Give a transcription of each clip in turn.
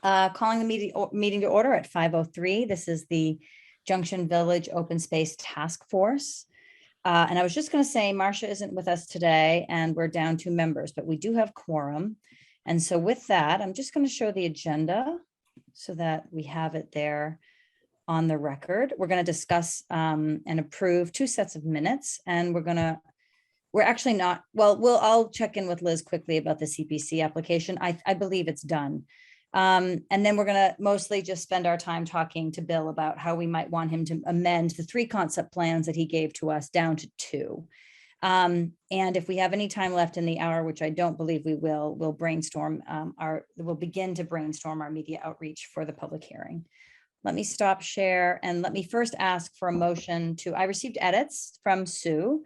Calling the meeting to order at 5:03. This is the Junction Village Open Space Task Force. And I was just going to say, Marcia isn't with us today and we're down 2 members, but we do have quorum. And so with that, I'm just going to show the agenda so that we have it there on the record. We're going to discuss and approve 2 sets of minutes, and we're actually not, well, I'll check in with Liz quickly about the CPC application. I believe it's done. And then we're going to mostly just spend our time talking to Bill about how we might want him to amend the 3 concept plans that he gave to us down to 2. And if we have any time left in the hour, which I don't believe we will, we'll begin to brainstorm our media outreach for the public hearing. Let me stop share and let me first ask for a motion I received edits from Sue.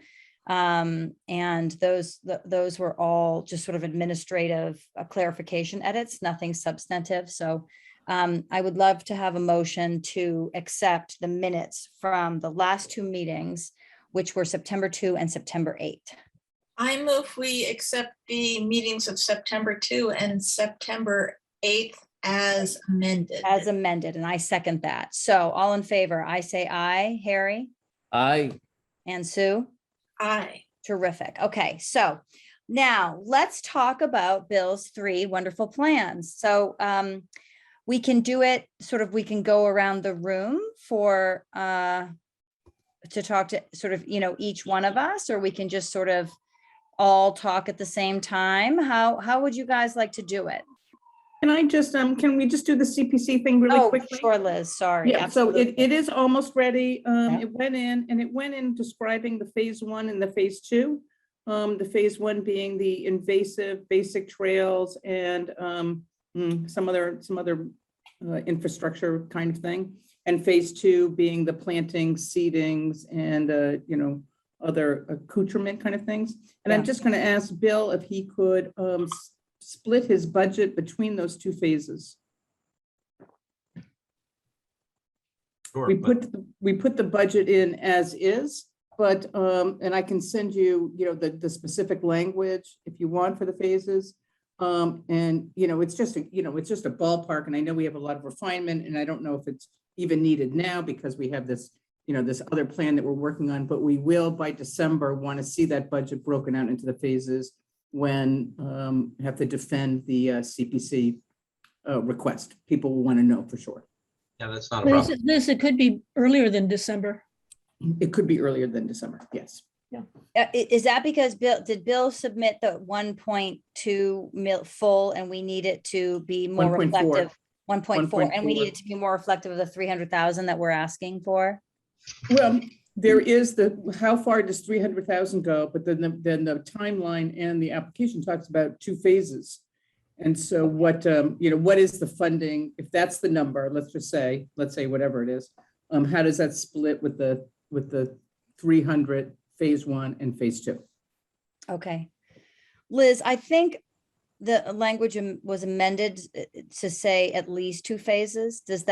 And those were all just sort of administrative clarification edits, nothing substantive. So I would love to have a motion to accept the minutes from the last 2 meetings, which were September 2 and September 8. I move we accept the meetings of September 2 and September 8th as amended. As amended, and I second that. So all in favor, I say aye. Harry? Aye. And Sue? Aye. Terrific. Okay, so now let's talk about Bill's 3 wonderful plans. So we can do it we can go around the room for to talk to sort of, each one of us, or we can just sort of all talk at the same time. How would you guys like to do it? Can I just, can we just do the CPC thing really quickly? Sure, Liz, sorry. Yeah, Absolutely. so it is almost ready. It went in describing the phase 1 and the phase 2. The phase 1 being the invasive basic trails and some other infrastructure kind of thing. And phase 2 being the plantings, seedings, and other accoutrement kind of things. And I'm just going to ask Bill if he could split his budget between those 2 phases. Sure, we put the budget in as is, but and I can send you the specific language if you want for the phases. And it's just a ballpark, and I know we have a lot of refinement, and I don't know if it's even needed now because we have this this other plan that we're working on, but we will by December want to see that budget broken out into the phases when have to defend the CPC request. People will want to know for sure. Yeah, that's not a problem. This, it could be earlier than December. It could be earlier than December, yes. Yeah. Is that because did Bill submit the 1.2 mil full and we need it to be more 1.4. reflective? 1.4, and we 1.4. need it to be more reflective of the 300,000 that we're asking for? Well, there is how far does 300,000 go? But then the timeline and the application talks about 2 phases. And so what is the funding? If that's the number, let's say whatever it is, how does that split with the 300 phase 1 and phase 2? Okay. Liz, I think the language was amended to say at least 2 phases. Does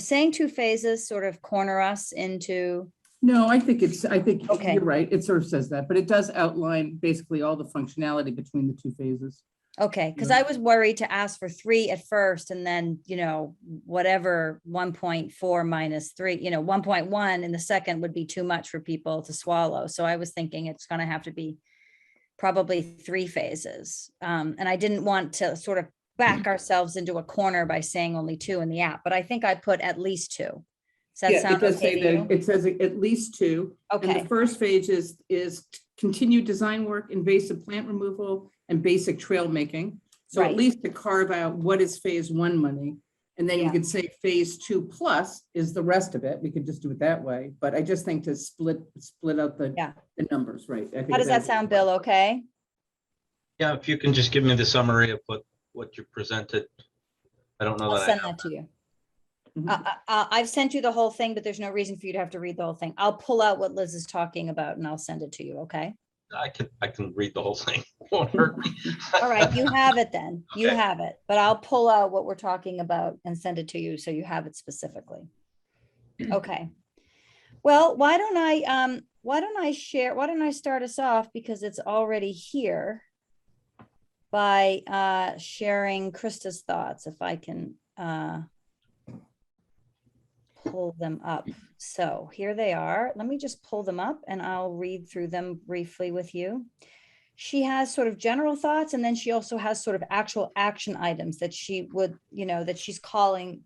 saying 2 phases sort of corner us into? No, I think Okay. You're right. It sort of says that, but it does outline basically all the functionality between the 2 phases. Okay, because I was worried to ask for 3 at first and then, whatever 1.4 minus 3, 1.1 in the second would be too much for people to swallow. So I was thinking it's going to have to be probably 3 phases. And I didn't want to sort of back ourselves into a corner by saying only 2 in the app, but I think I put at least 2. Does that sound it does okay say to you? that. It says at least 2. Okay. And the first phase is continued design work, invasive plant removal, and basic trail making. So Right. at least to carve out what is phase 1 money. And then you Yeah. could say phase 2 plus is the rest of it. We could just do it that way. But I just think to split out the numbers, right? I think How does that sound, Bill? Okay. Yeah, if you can just give me the summary of what you presented. I don't know I'll that send I have that to you. Mhm. I've sent you the whole thing, but there's no reason for you to have to read the whole thing. I'll pull out what Liz is talking about and I'll send it to you. Okay. I can read the whole thing. Won't hurt me. All right. You have it then. You Okay. have it, but I'll pull out what we're talking about and send it to you so you have it specifically. Okay. Well, why don't I start us off because it's already here. by sharing Krista's thoughts, if I can pull them up. So here they are. Let me just pull them up and I'll read through them briefly with you. She has sort of general thoughts, and then she also has sort of actual action items that she would, that she's calling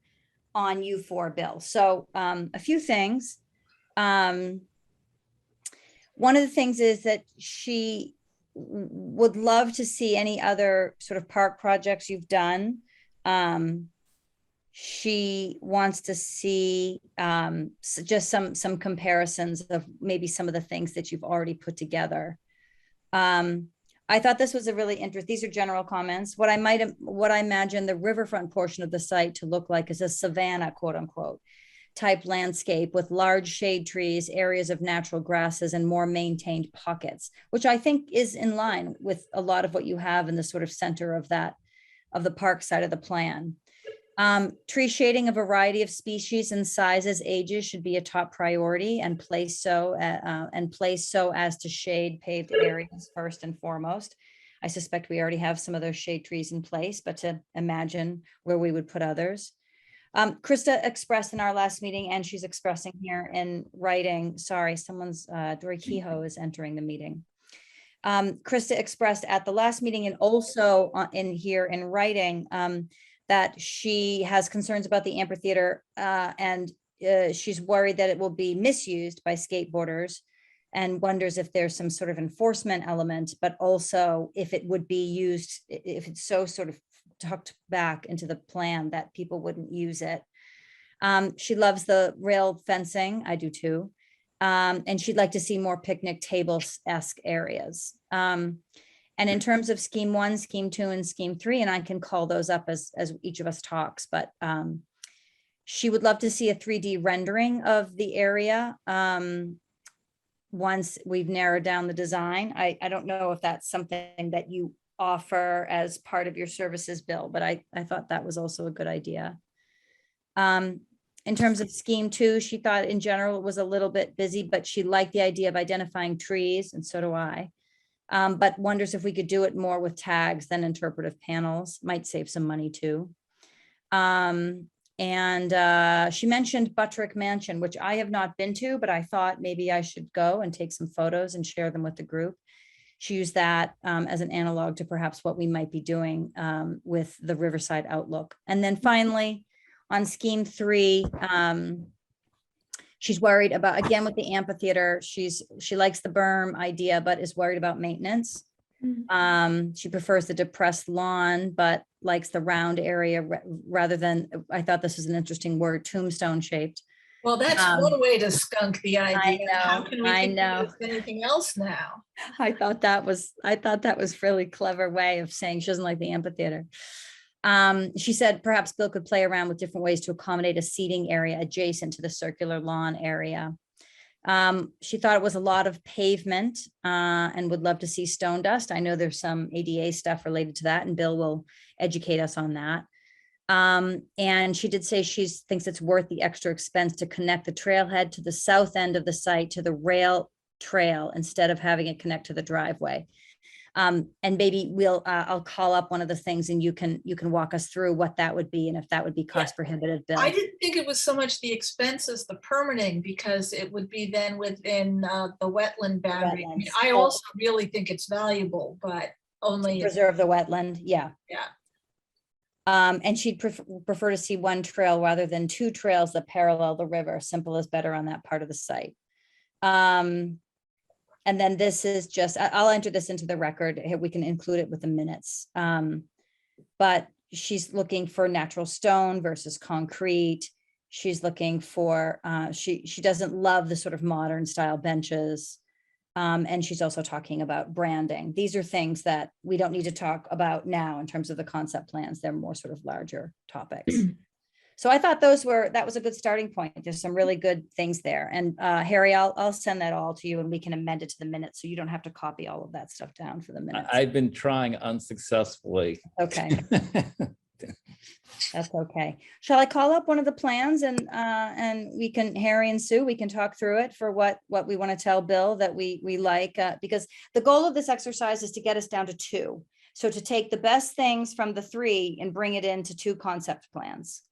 on you for, Bill. So a few things. One of the things is that she would love to see any other sort of park projects you've done. She wants to see just some comparisons of maybe some of the things that you've already put together. I thought this was a really interesting, these are general comments. What I imagine the riverfront portion of the site to look like is a savanna, quote unquote, type landscape with large shade trees, areas of natural grasses, and more maintained pockets, which I think is in line with a lot of what you have in the sort of center of the park side of the plan. Tree shading, a variety of species and sizes, ages should be a top priority, and placed so as to shade paved areas first and foremost. I suspect we already have some of those shade trees in place, but to imagine where we would put others. Krista expressed in our last meeting, and she's expressing here in writing, sorry, Dory Kehoe is entering the meeting. Krista expressed at the last meeting and also in here in writing that she has concerns about the amphitheater and she's worried that it will be misused by skateboarders and wonders if there's some sort of enforcement element, but also if it would be used, if it's so sort of tucked back into the plan that people wouldn't use it. She loves the rail fencing. I do too. And she'd like to see more picnic table-esque areas. And in terms of scheme 1, scheme 2, and scheme 3, and I can call those up as each of us talks, but she would love to see a 3D rendering of the area once we've narrowed down the design. I don't know if that's something that you offer as part of your services bill, but I thought that was also a good idea. In terms of scheme 2, she thought in general it was a little bit busy, but she liked the idea of identifying trees, and so do I. But wonders if we could do it more with tags than interpretive panels, might save some money too. And she mentioned Buttrick Mansion, which I have not been to, but I thought maybe I should go and take some photos and share them with the group. She used that as an analog to perhaps what we might be doing with the Riverside Outlook. And then finally, on scheme 3, she's worried about, again, with the amphitheater, she likes the berm idea, but is worried about maintenance. She prefers the depressed lawn, but likes the round area rather than, I thought this was an interesting word, tombstone shaped. Well, that's one way to skunk the idea. How can we think of anything else now? I thought that was really clever way of saying she doesn't like the amphitheater. She said perhaps Bill could play around with different ways to accommodate a seating area adjacent to the circular lawn area. She thought it was a lot of pavement and would love to see stone dust. I know there's some ADA stuff related to that, and Bill will educate us on that. And she did say she thinks it's worth the extra expense to connect the trailhead to the south end of the site to the rail trail instead of having it connect to the driveway. And maybe I'll call up one of the things and you can walk us through what that would be and if that would be cost prohibitive, Bill. I didn't think it was so much the expense as the permitting, because it would be then within the wetland boundary. I mean, I also really think it's valuable, but only preserve the wetland. Yeah. Yeah. And she'd prefer to see one trail rather than 2 trails that parallel the river. Simple is better on that part of the site. And then this is just, I'll enter this into the record. We can include it with the minutes. But she's looking for natural stone versus concrete. She's looking for, she doesn't love the sort of modern style benches. And she's also talking about branding. These are things that we don't need to talk about now in terms of the concept plans. They're more sort of larger topics. So I thought that was a good starting point. There's some really good things there. And Harry, I'll send that all to you and we can amend it to the minutes so you don't have to copy all of that stuff down for the minutes. I've been trying unsuccessfully. Okay. That's okay. Shall I call up one of the plans and we can, Harry and Sue, we can talk through it for what we want to tell Bill that we like, because the goal of this exercise is to get us down to 2. So to take the best things from the three and bring it into two concept plans.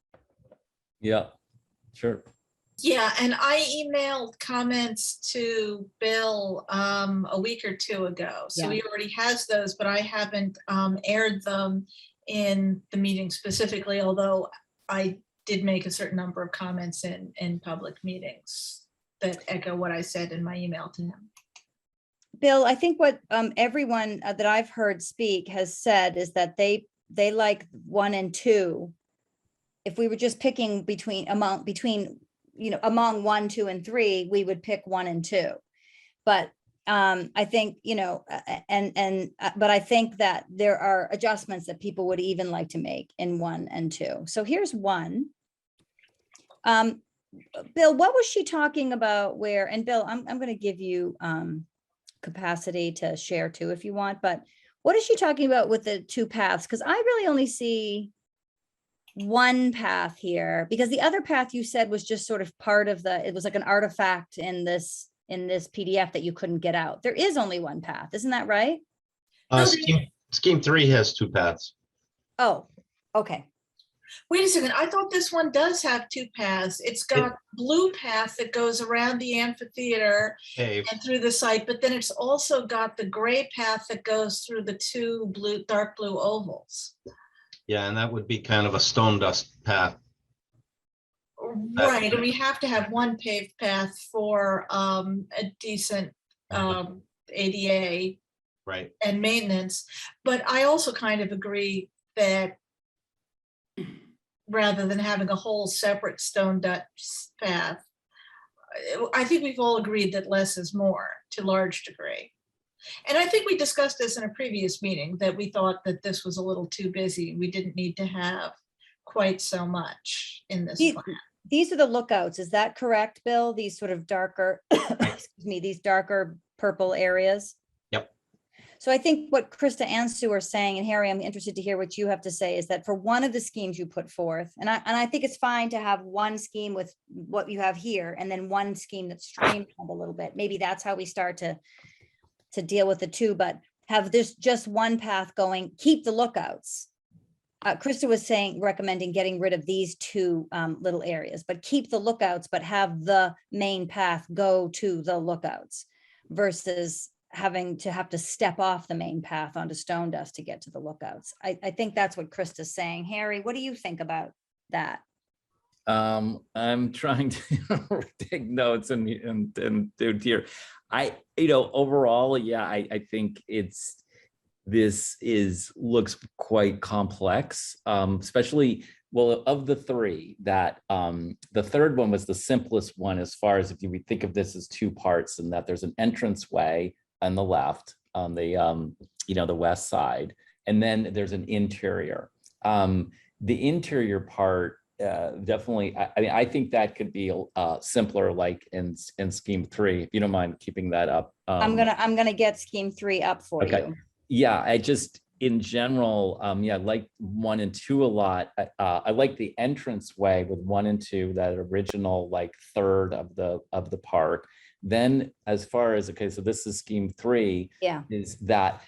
Yeah, sure. Yeah, and I emailed comments to Bill a week or two ago. So Yeah. he already has those, but I haven't aired them in the meeting specifically, although I did make a certain number of comments in public meetings that echo what I said in my email to him. Bill, I think what everyone that I've heard speak has said is that they like 1 and 2. If we were just picking among 1, 2, and 3, we would pick 1 and 2. But I think, but I think that there are adjustments that people would even like to make in 1 and 2. So here's 1. Bill, what was she talking about where, and Bill, I'm going to give you capacity to share too, if you want, but what is she talking about with the 2 paths? Because I really only see 1 path here, because the other path you said was just sort of part of it was like an artifact in this PDF that you couldn't get out. There is only 1 path, isn't that right? No, Scheme 3 has 2 paths. Oh, okay. Wait a second, I thought this one does have 2 paths. It's got blue path that goes around the amphitheater Paved. and through the site, but then it's also got the gray path that goes through the 2 dark blue ovals. Yeah, and that would be kind of a stone dust path. Right, and we have to have 1 paved path for a decent ADA Right. and maintenance. But I also kind of agree that rather than having a whole separate stone dust path, I think we've all agreed that less is more to a large degree. And I think we discussed this in a previous meeting, that we thought that this was a little too busy. We didn't need to have quite so much in this plan. These are the lookouts. Is that correct, Bill? These sort of darker, excuse me, these darker purple areas? Yep. So I think what Krista and Sue are saying, and Harry, I'm interested to hear what you have to say, is that for one of the schemes you put forth, and I think it's fine to have 1 scheme with what you have here, and then 1 scheme that's streamlined a little bit. Maybe that's how we start to deal with the 2, but have this just 1 path going, keep the lookouts. Krista was recommending getting rid of these 2 little areas, but keep the lookouts, but have the main path go to the lookouts versus having to step off the main path onto stone dust to get to the lookouts. I think that's what Krista's saying. Harry, what do you think about that? I'm trying to take notes and do it here. Overall, yeah, I think this looks quite complex, especially, well, of the 3 that the third one was the simplest one, as far as if you would think of this as 2 parts, and that there's an entranceway on the left on the west side, and then there's an interior. The interior part, definitely, I think that could be simpler, like in scheme 3, if you don't mind keeping that up. I'm gonna get scheme 3 up for you. Yeah, I just, in general, yeah, like 1 and 2 a lot. I like the entranceway with 1 and 2, that original like third of the park. Then as far as, okay, so this is scheme 3, Yeah. is that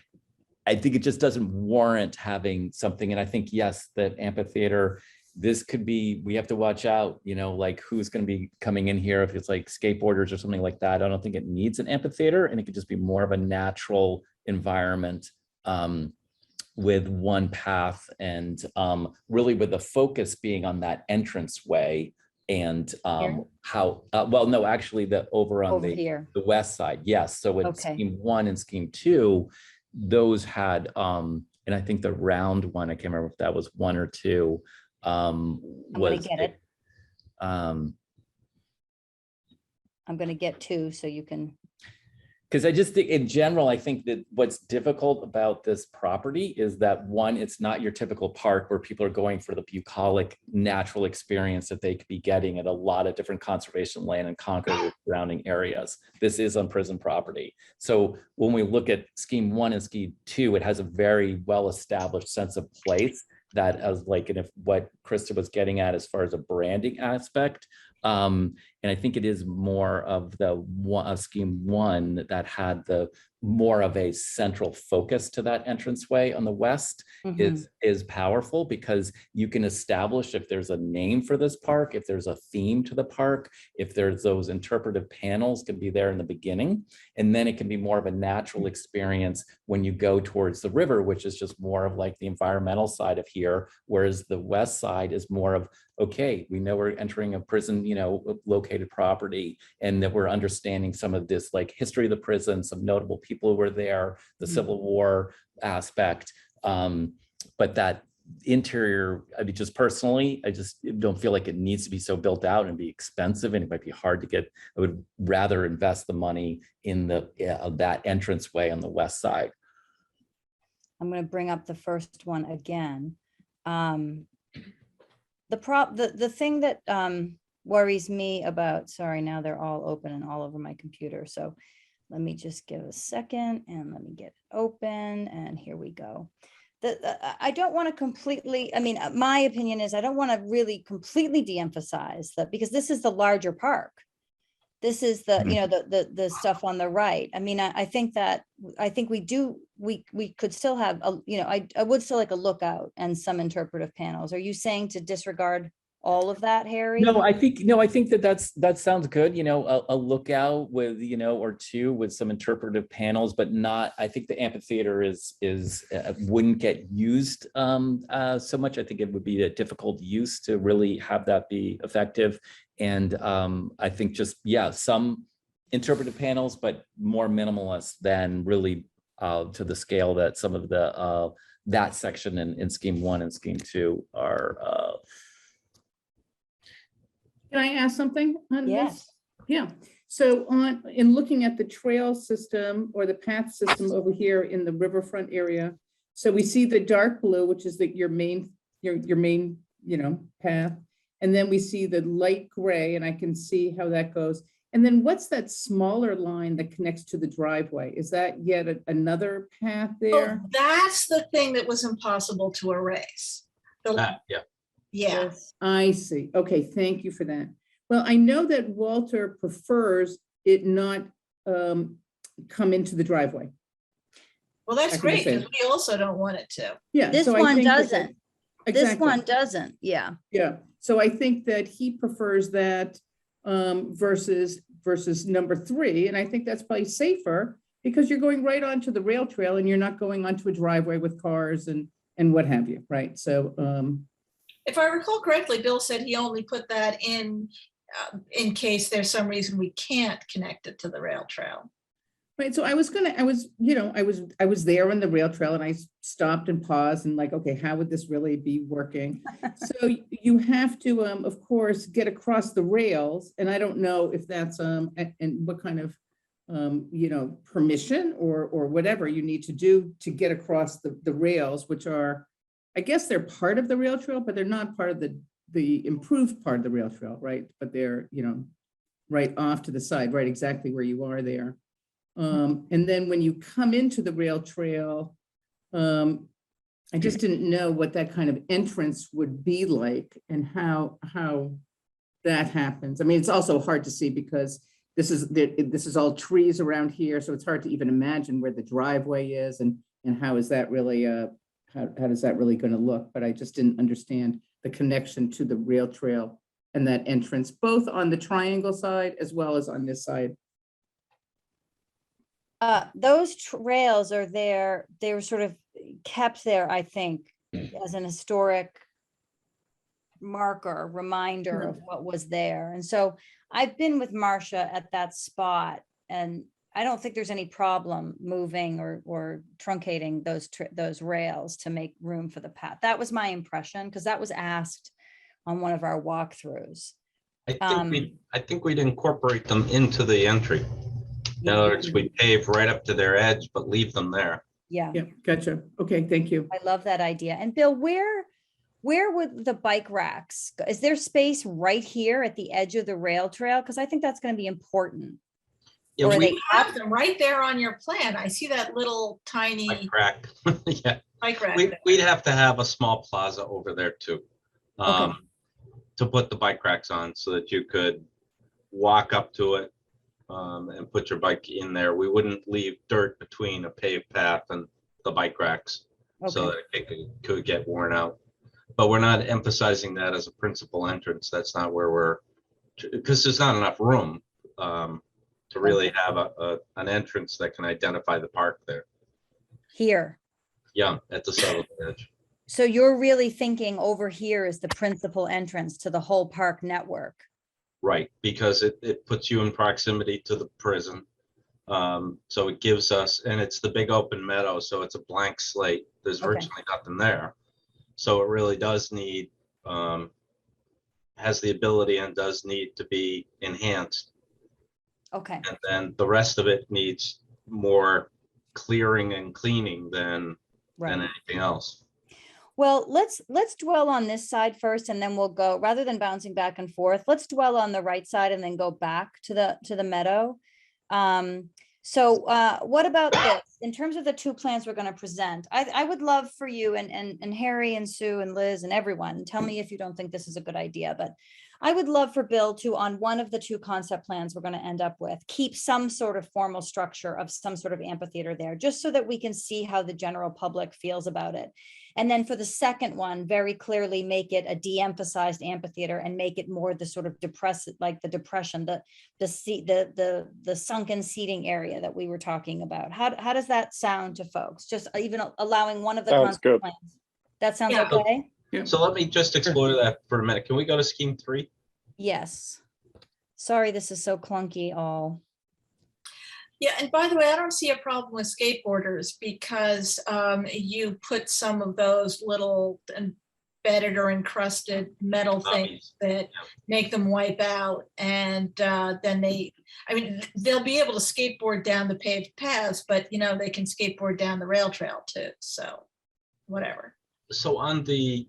I think it just doesn't warrant having something. And I think, yes, that amphitheater, this could be, we have to watch out, like who's going to be coming in here. If it's like skateboarders or something like that, I don't think it needs an amphitheater, and it could just be more of a natural environment with 1 path, and really with the focus being on that entranceway and no, actually over on here. the west side. Yes. So with Okay. scheme 1 and scheme 2, those had, and I think the round one, I can't remember if that was 1 or 2. I'm gonna get it. Um, I'm gonna get 2 so you can. Because I just think in general, I think that what's difficult about this property is that, 1, it's not your typical park where people are going for the bucolic natural experience that they could be getting at a lot of different conservation land and Concord with surrounding areas. This is on prison property. So when we look at scheme 1 and scheme 2, it has a very well-established sense of place that, as like, and if what Krista was getting at as far as a branding aspect. And And I think it is more of the one of scheme one that had the more of a central focus to that entranceway on the west Mhm. is powerful, because you can establish if there's a name for this park, if there's a theme to the park, if there's those interpretive panels can be there in the beginning. And then it can be more of a natural experience when you go towards the river, which is just more of like the environmental side of here. Whereas the west side is more of, okay, we know we're entering a prison, located property, and that we're understanding some of this like history of the prison, some notable people who were there, the Civil War aspect. But that interior, I mean, just personally, I just don't feel like it needs to be so built out and be expensive, and it might be hard to get. I would rather invest the money in that entranceway on the west side. I'm going to bring up the first one again. The thing that worries me about, sorry, now they're all open and all over my computer. So let me just give a second and let me get it open, and here we go. I don't want to completely, I mean, my opinion is I don't want to really completely de-emphasize that, because this is the larger park. This is the, the stuff on the right. I mean, I think we could still have, I would still like a lookout and some interpretive panels. Are you saying to disregard all of that, Harry? No, I think that sounds good. A lookout with, or two with some interpretive panels, but not, I think the amphitheater wouldn't get used so much. I think it would be a difficult use to really have that be effective. And I think just, some interpretive panels, but more minimalist than really to the scale that some of the that section in scheme one and scheme two are. Can I ask something on this? Yes. Yeah. So in looking at the trail system or the path system over here in the riverfront area, so we see the dark blue, which is your main, path. And then we see the light gray, and I can see how that goes. And then what's that smaller line that connects to the driveway? Is that yet another path there? Oh, that's the thing that was impossible to erase. Yeah. Yeah, Yes. I see. Okay, thank you for that. Well, I know that Walter prefers it not come into the driveway. well, that's I can great, just say- because we also don't want it to. Yeah. This so I one think that- doesn't. This Exactly. one doesn't. Yeah. Yeah. So I think that he prefers that versus number 3. And I think that's probably safer, because you're going right onto the rail trail and you're not going onto a driveway with cars and what have you. Right. So If I recall correctly, Bill said he only put that in case there's some reason we can't connect it to the rail trail. right. So I was there on the rail trail, and I stopped and paused and like, okay, how would this really be working? So you have to, of course, get across the rails. And I don't know if that's, and what kind of, permission or whatever you need to do to get across the rails, which are, I guess they're part of the rail trail, but they're not part of the improved part of the rail trail, right? But they're, right off to the side, right exactly where you are there. And then when you come into the rail trail, I just didn't know what that kind of entrance would be like and how that happens. I mean, it's also hard to see because this is all trees around here, so it's hard to even imagine where the driveway is and how is that really how does that really going to look? But I just didn't understand the connection to the rail trail and that entrance, both on the triangle side as well as on this side. Those trails are there. They were sort of kept there, I think, as an historic marker, reminder of what was there. And so I've been with Marcia at that spot, and I don't think there's any problem moving or truncating those rails to make room for the path. That was my impression, because that was asked on one of our walkthroughs. I think we'd incorporate them into the entry. In other words, we pave right up to their edge, but leave them there. Yeah, Yeah, gotcha. Okay, thank you. I love that idea. And Bill, where would the bike racks go? Is there space right here at the edge of the rail trail? Because I think that's going to be important. Yeah, Or are we they Have them right there on your plan. I see that little tiny bike rack. Yeah, bike rack. we'd have to have a small plaza over there too, to put the bike racks on, so that you could walk up to it and put your bike in there. We wouldn't leave dirt between a paved path and the bike racks so Okay, that it could get worn out. But we're not emphasizing that as a principal entrance. That's not where we're, because there's not enough room to really have an entrance that can identify the park there. here. Yeah, at the southern edge. So you're really thinking over here is the principal entrance to the whole park network. Right, because it puts you in proximity to the prison. So it gives us, and it's the big open meadow, so it's a blank slate. There's Okay. virtually nothing there. So it really does need, has the ability and does need to be enhanced. Okay, And then the rest of it needs more clearing and cleaning than right. anything else. Well, let's dwell on this side first, and then we'll go, rather than bouncing back and forth, let's dwell on the right side and then go back to the meadow. So what about this? In terms of the two plans we're going to present, I would love for you and Harry and Sue and Liz and everyone, tell me if you don't think this is a good idea, but I would love for Bill to, on one of the two concept plans we're going to end up with, keep some sort of formal structure of some sort of amphitheater there, just so that we can see how the general public feels about it. And then for the second one, very clearly make it a de-emphasized amphitheater and make it more the sort of like the depression, the sunken seating area that we were talking about. How does that sound to folks? Just even allowing one of the Sounds concept good. plans. That sounds Yeah. okay? So let me just explore that for a minute. Can we go to scheme 3? Yes. Sorry, this is so clunky all. Yeah, and by the way, I don't see a problem with skateboarders because you put some of those little embedded or encrusted metal things that make them wipe out, and then they'll be able to skateboard down the paved paths, but they can skateboard down the rail trail too. So whatever. So on the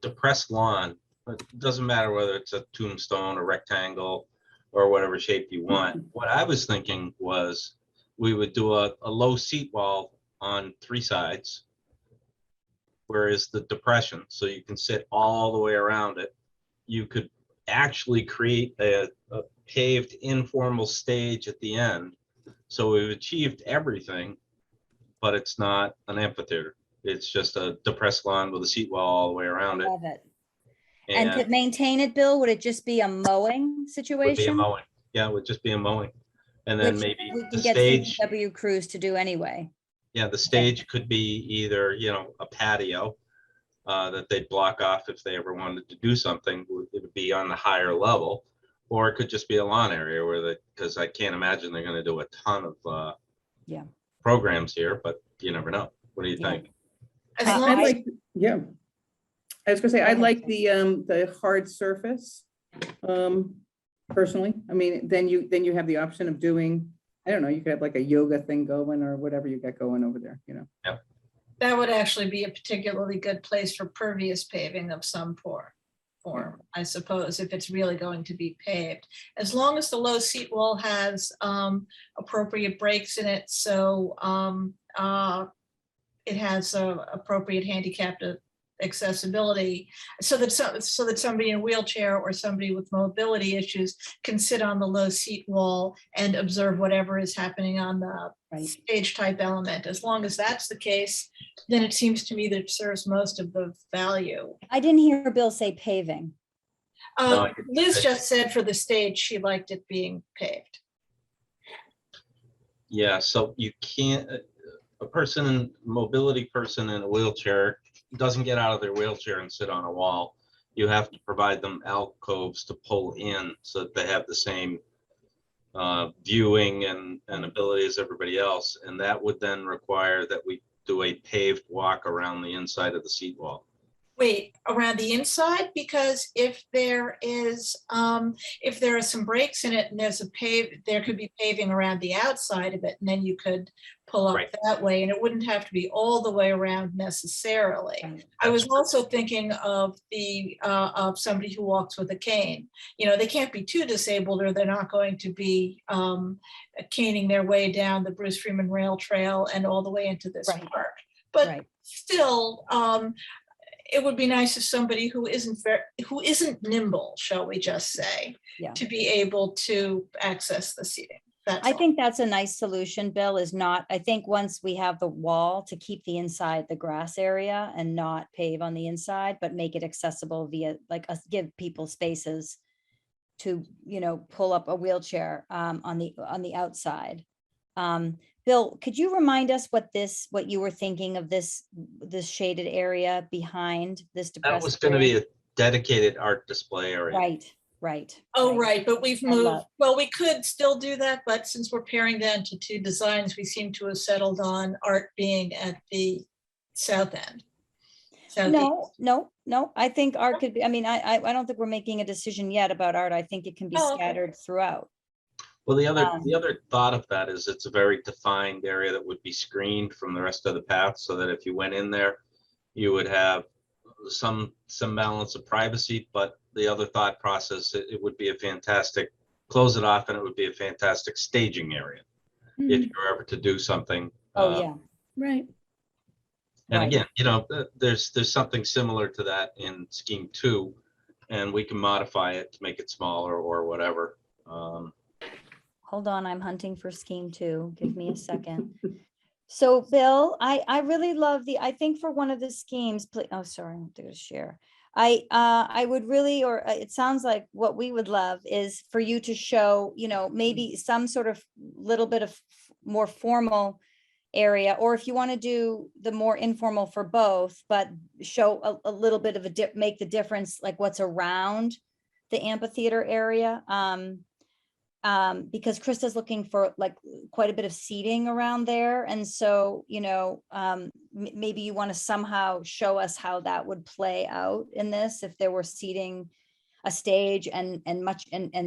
depressed lawn, it doesn't matter whether it's a tombstone, a rectangle, or whatever shape you want. What I was thinking was we would do a low seat wall on 3 sides, whereas the depression, so you can sit all the way around it. You could actually create a paved informal stage at the end. So we've achieved everything, but it's not an amphitheater. It's just a depressed lawn with a seat wall all the way around it. Love it. And to maintain it, Bill, would it just be a mowing Would be a situation? mowing. Yeah, it would just be a mowing. And then Which maybe we the can get stage, CW crews to do anyway. yeah, the stage could be either, a patio that they'd block off if they ever wanted to do something. It would be on the higher level, or it could just be a lawn area because I can't imagine they're going to do a ton of programs here, but you never know. What do you Yeah. think? As I long I'd as like, yeah. I was gonna say, Go I ahead, like Jen. the hard surface. Personally, I mean, then you have the option of doing, I don't know, you could have like a yoga thing going or whatever you got going over there, that would actually be a particularly good place for pervious paving of some form, I suppose, if it's really going to be paved. As long as the low seat wall has appropriate breaks in it, so it has appropriate handicapped accessibility, so that somebody in a wheelchair or somebody with mobility issues can sit on the low seat wall and observe whatever is happening on the stage type element. As long as that's the case, then it seems to me that it serves most of the value. I didn't hear Bill say paving. No, Liz just said for the stage, she liked it being paved. Yeah, so you can't, mobility person in a wheelchair doesn't get out of their wheelchair and sit on a wall. You have to provide them alcoves to pull in so that they have the same viewing and ability as everybody else. And that would then require that we do a paved walk around the inside of the seat wall. Wait, around the inside? Because if there are some breaks in it and there could be paving around the outside of it, and then you could pull up that way, and it wouldn't have to be all the way around necessarily. I was also thinking of of somebody who walks with a cane. They can't be too disabled, or they're not going to be caning their way down the Bruce Freeman Rail Trail and all the way into this park. But still, it would be nice if somebody who isn't nimble, shall we just say, Yeah. to be able to access the seating. That's I all. think that's a nice solution, Bill, is not, I think once we have the wall, to keep the inside the grass area and not pave on the inside, but make it accessible via, like, us, give people spaces to, you know, pull up a wheelchair on the outside. Bill, could you remind us what you were thinking of this shaded area behind this That depressed was going to be area? a dedicated art display area. Right. Oh, right, but we've I love- moved, well, we could still do that, but since we're paring down to 2 designs, we seem to have settled on art being at the south end. No, I think art could be, I mean, I don't think we're making a decision yet about art. I think it can be Oh, okay. scattered throughout. Well, the Um, other thought of that is it's a very defined area that would be screened from the rest of the path, so that if you went in there, you would have some balance of privacy. But the other thought process, it would be a fantastic, close it off, and it would be a fantastic staging area if Mm, you're ever to do something. Oh, yeah. Right. And Right. again, you know, there's something similar to that in scheme 2, and we can modify it to make it smaller or whatever. Hold on, I'm hunting for scheme 2. Give me a second. So Bill, I really love I think for one of the schemes, oh, sorry, I'm going to share. I would really, or it sounds like what we would love is for you to show, you know, maybe some sort of little bit of more formal area, or if you want to do the more informal for both, but show a little bit of make the difference, like what's around the amphitheater area. Because Krista's looking for like quite a bit of seating around there. And so, you know, maybe you want to somehow show us how that would play out in this, if there were seating, a stage and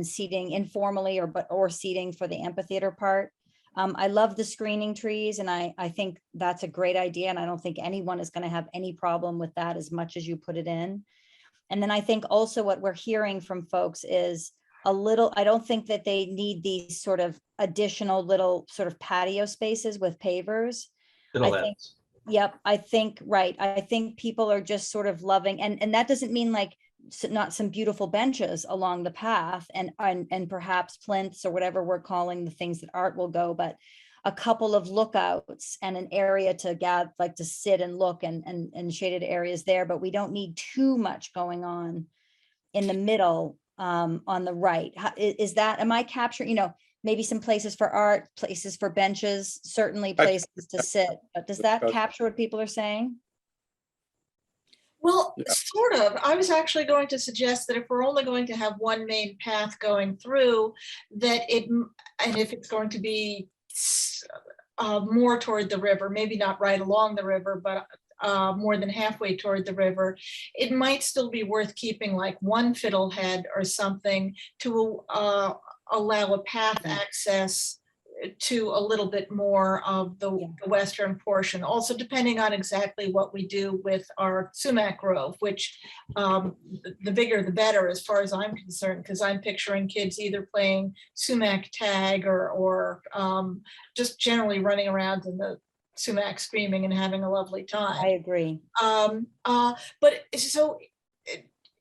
seating informally or seating for the amphitheater part. I love the screening trees, and I think that's a great idea. And I don't think anyone is going to have any problem with that as much as you put it in. And then I think also what we're hearing from folks is I don't think that they need these sort of additional little sort of patio spaces with pavers. It'll I think, yep, I think, right. I think people are just sort of loving, and that doesn't mean like not some beautiful benches along the path and perhaps plinths or whatever we're calling the things that art will go, but a couple of lookouts and an area to gather, like to sit and look and shaded areas there, but we don't need too much going on in the middle on the right. Is that, am I capturing, you know, maybe some places for art, places for benches, certainly places to sit, but does that capture what people are saying? Well, sort of. I was actually going to suggest that if we're only going to have one main path going through, and if it's going to be more toward the river, maybe not right along the river, but more than halfway toward the river, it might still be worth keeping like one fiddlehead or something to allow a path access to a little bit more of the western portion. Also, depending on exactly what we do with our sumac grove, which the bigger the better as far as I'm concerned, because I'm picturing kids either playing sumac tag or just generally running around in the sumac screaming and having a lovely time. I agree. But so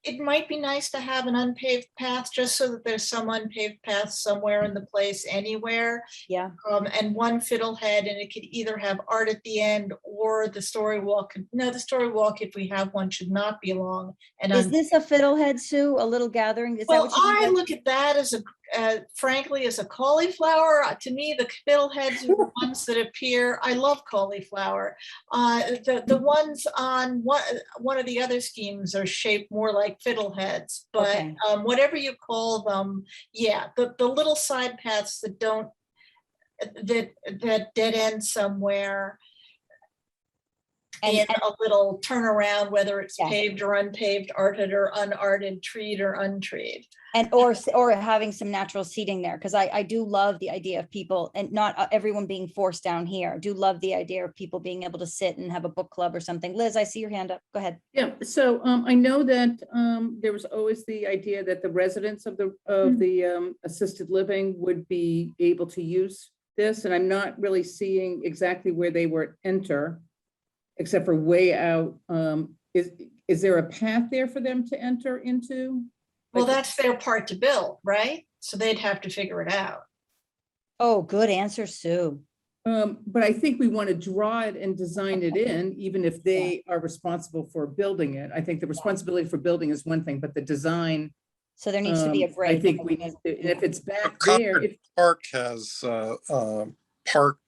it might be nice to have an unpaved path just so that there's some unpaved path somewhere in the place anywhere. Yeah. And one fiddlehead, and it could either have art at the end or the story walk. No, the story walk, if we have one, should not be long. And Is this a fiddlehead, Sue? A little gathering? Is that well, what you I think? look at that as frankly, as a cauliflower. To me, the fiddleheads are the ones that appear. I love cauliflower. The ones on one of the other schemes are shaped more like fiddleheads, but Okay. whatever you call them, yeah, the little side paths that dead end somewhere. And a little turnaround, whether it's paved or unpaved, arted or unarted, treed or untreed. And or having some natural seating there, because I do love the idea of people, and not everyone being forced down here. I do love the idea of people being able to sit and have a book club or something. Liz, I see your hand up. Go ahead. Yeah, so I know that there was always the idea that the residents of the assisted living would be able to use this, and I'm not really seeing exactly where they would enter, except for way out. is there a path there for them to enter into? Well, Like- that's their part to build, right? So they'd have to figure it out. Oh, good answer, Sue. But I think we want to draw it and design it in, even if they are responsible for building it. I think the responsibility for building is one thing, but the design. So there needs to be a break. I think we need, to- if it's back there, Concord if, Park has park,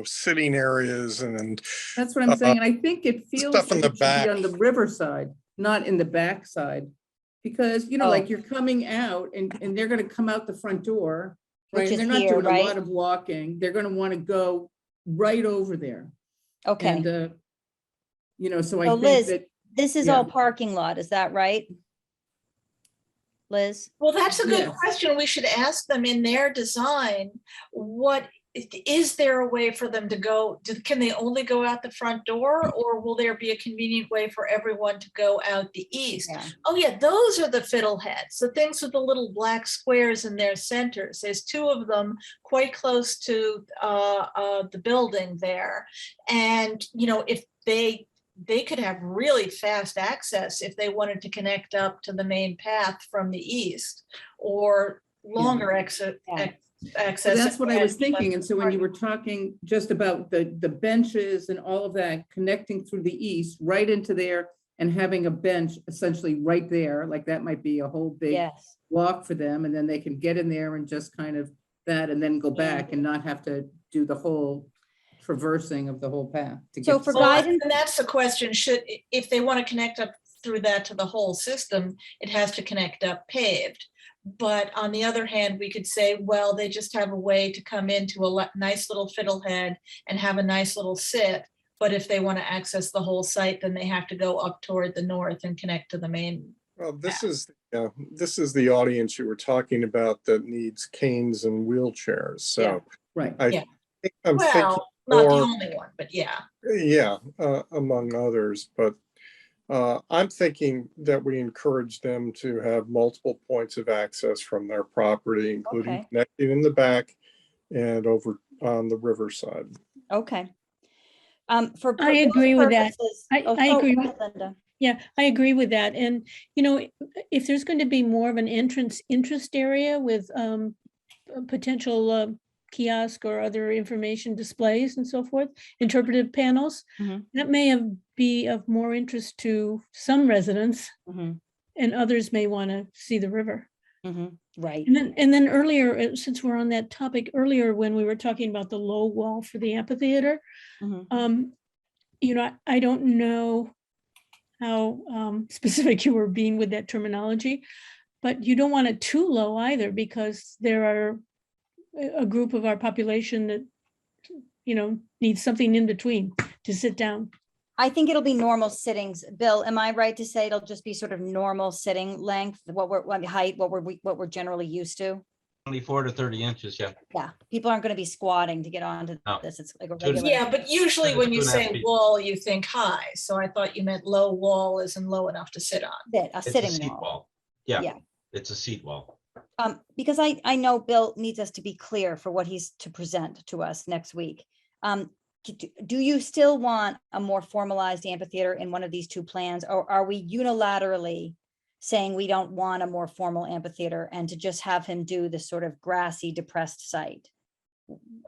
sitting areas and that's what I'm saying. And I think it feels stuff in like the it should be back. on the riverside, not in the backside. Because, Oh. like you're coming out and they're gonna come out the front door, right? Which And is they're not here, doing a right? lot of walking. They're gonna want to go right over there. Okay, And, so I So think Liz, that, this is yeah. all parking lot, is that right? Liz? Well, that's a good Yes. question. We should ask them in their design, is there a way for them to go? Can they only go out the front door, or will there be a convenient way for everyone to go out the east? Yeah. Oh yeah, those are the fiddleheads, the things with the little black squares in their centers. There's two of them quite close to the building there. And, if they could have really fast access if they wanted to connect up to the main path from the east, or longer exit. Yeah. Access. that's what I was and thinking. And so when you were parking. talking just about the benches and all of that connecting through the east, right into there and having a bench essentially right there, like that might be a whole big Yes, walk for them. And then they can get in there and just kind of that and then go back and not have to do the whole traversing of the whole path. To So get for to- Well, guidance- and that's the question, if they want to connect up through that to the whole system, it has to connect up paved. But on the other hand, we could say, well, they just have a way to come into a nice little fiddlehead and have a nice little sit. But if they want to access the whole site, then they have to go up toward the north and connect to the main. Well, this is the audience you were talking about that needs canes and wheelchairs. So Right. I Yeah. think I'm thinking Well, not the more, only one, but yeah. yeah, among others, but I'm thinking that we encourage them to have multiple points of access from their property, including Okay. connecting in the back and over on the riverside. okay. For I agree with that. purposes- I oh, agree go with- ahead, Linda. Yeah, I agree with that. And, if there's going to be more of an interest area with a potential kiosk or other information displays and so forth, interpretive panels, Mhm. that may be of more interest to some residents, Mhm, and others may want to see the river. mhm, right, And then earlier, since we're on that topic, earlier when we were talking about the low wall for the amphitheater, mhm. I don't know how specific you were being with that terminology, but you don't want it too low either, because there are a group of our population that, needs something in between to sit down. I think it'll be normal sittings. Bill, am I right to say it'll just be sort of normal sitting length, height, what we're generally used to? 24 to 30 inches, yeah. Yeah, people aren't going to be squatting to get onto No. this. It's like a So it's- regular. Yeah, but usually It's when you 2.5 say feet. wall, you think high. So I thought you meant low wall isn't low enough to sit on. A It's a sitting seat wall. wall. Yeah, Yeah. it's a seat wall. Because I know Bill needs us to be clear for what he's to present to us next week. Do you still want a more formalized amphitheater in one of these two plans, or are we unilaterally saying we don't want a more formal amphitheater and to just have him do this sort of grassy, depressed site?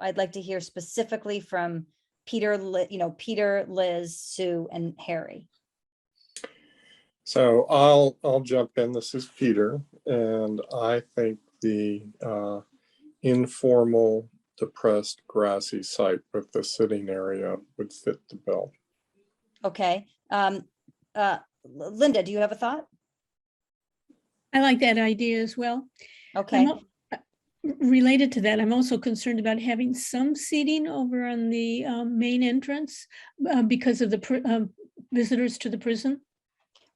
I'd like to hear specifically from Peter, Liz, Sue, and Harry. So I'll jump in. This is Peter, and I think the informal, depressed, grassy site with the sitting area would fit the bill. Okay. Linda, do you have a thought? I like that idea as well. Okay. Related to that, I'm also concerned about having some seating over on the main entrance because of the visitors to the prison.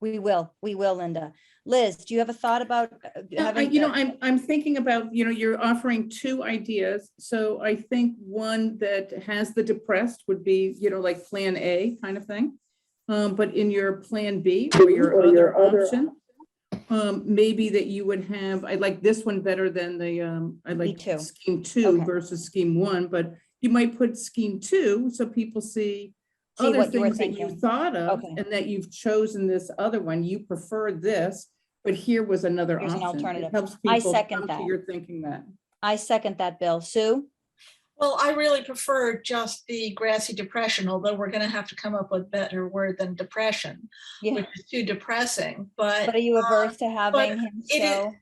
We will, Linda. Liz, do you have a thought about having? I'm thinking about, you're offering two ideas. So I think one that has the depressed would be, like Plan A kind of thing. But in your Plan B or your other option, maybe that you would have, I like this one better than I like too. Scheme 2 Okay. versus Scheme 1, but you might put Scheme 2 so people see see other what you were things that you thinking. thought of Okay. and that you've chosen this other one, you prefer this, but here was another Here's an option. alternative. It helps I people second come to that. your thinking that. I second that, Bill. Sue? Well, I really prefer just the grassy depression, although we're gonna have to come up with a better word than depression, Yeah, which is too depressing, but are you averse to having him it is- show?